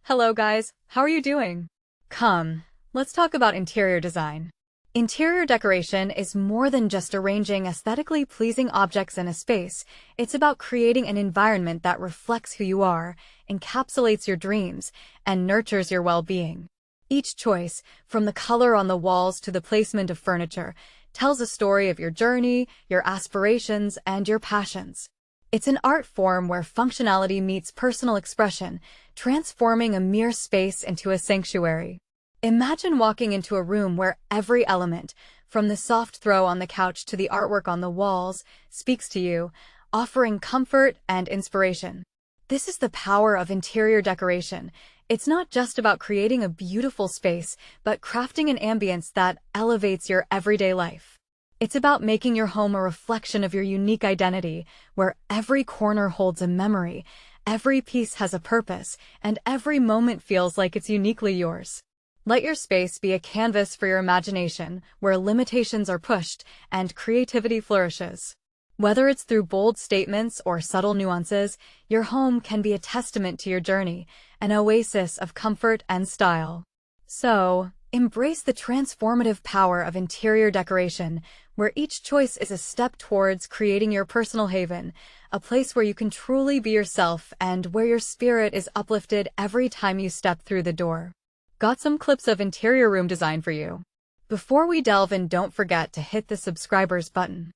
Hello guys, how are you doing? Come, let's talk about interior design. Interior decoration is more than just arranging aesthetically pleasing objects in a space. It's about creating an environment that reflects who you are, encapsulates your dreams, and nurtures your well-being. Each choice, from the color on the walls to the placement of furniture, tells a story of your journey, your aspirations, and your passions. It's an art form where functionality meets personal expression, transforming a mere space into a sanctuary. Imagine walking into a room where every element, from the soft throw on the couch to the artwork on the walls, speaks to you, offering comfort and inspiration. This is the power of interior decoration. It's not just about creating a beautiful space, but crafting an ambience that elevates your everyday life. It's about making your home a reflection of your unique identity, where every corner holds a memory, every piece has a purpose, and every moment feels like it's uniquely yours. Let your space be a canvas for your imagination, where limitations are pushed and creativity flourishes. Whether it's through bold statements or subtle nuances, your home can be a testament to your journey, an oasis of comfort and style. So, embrace the transformative power of interior decoration, where each choice is a step towards creating your personal haven, a place where you can truly be yourself and where your spirit is uplifted every time you step through the door. Got some clips of interior room design for you. Before we delve in, don't forget to hit the subscribers button.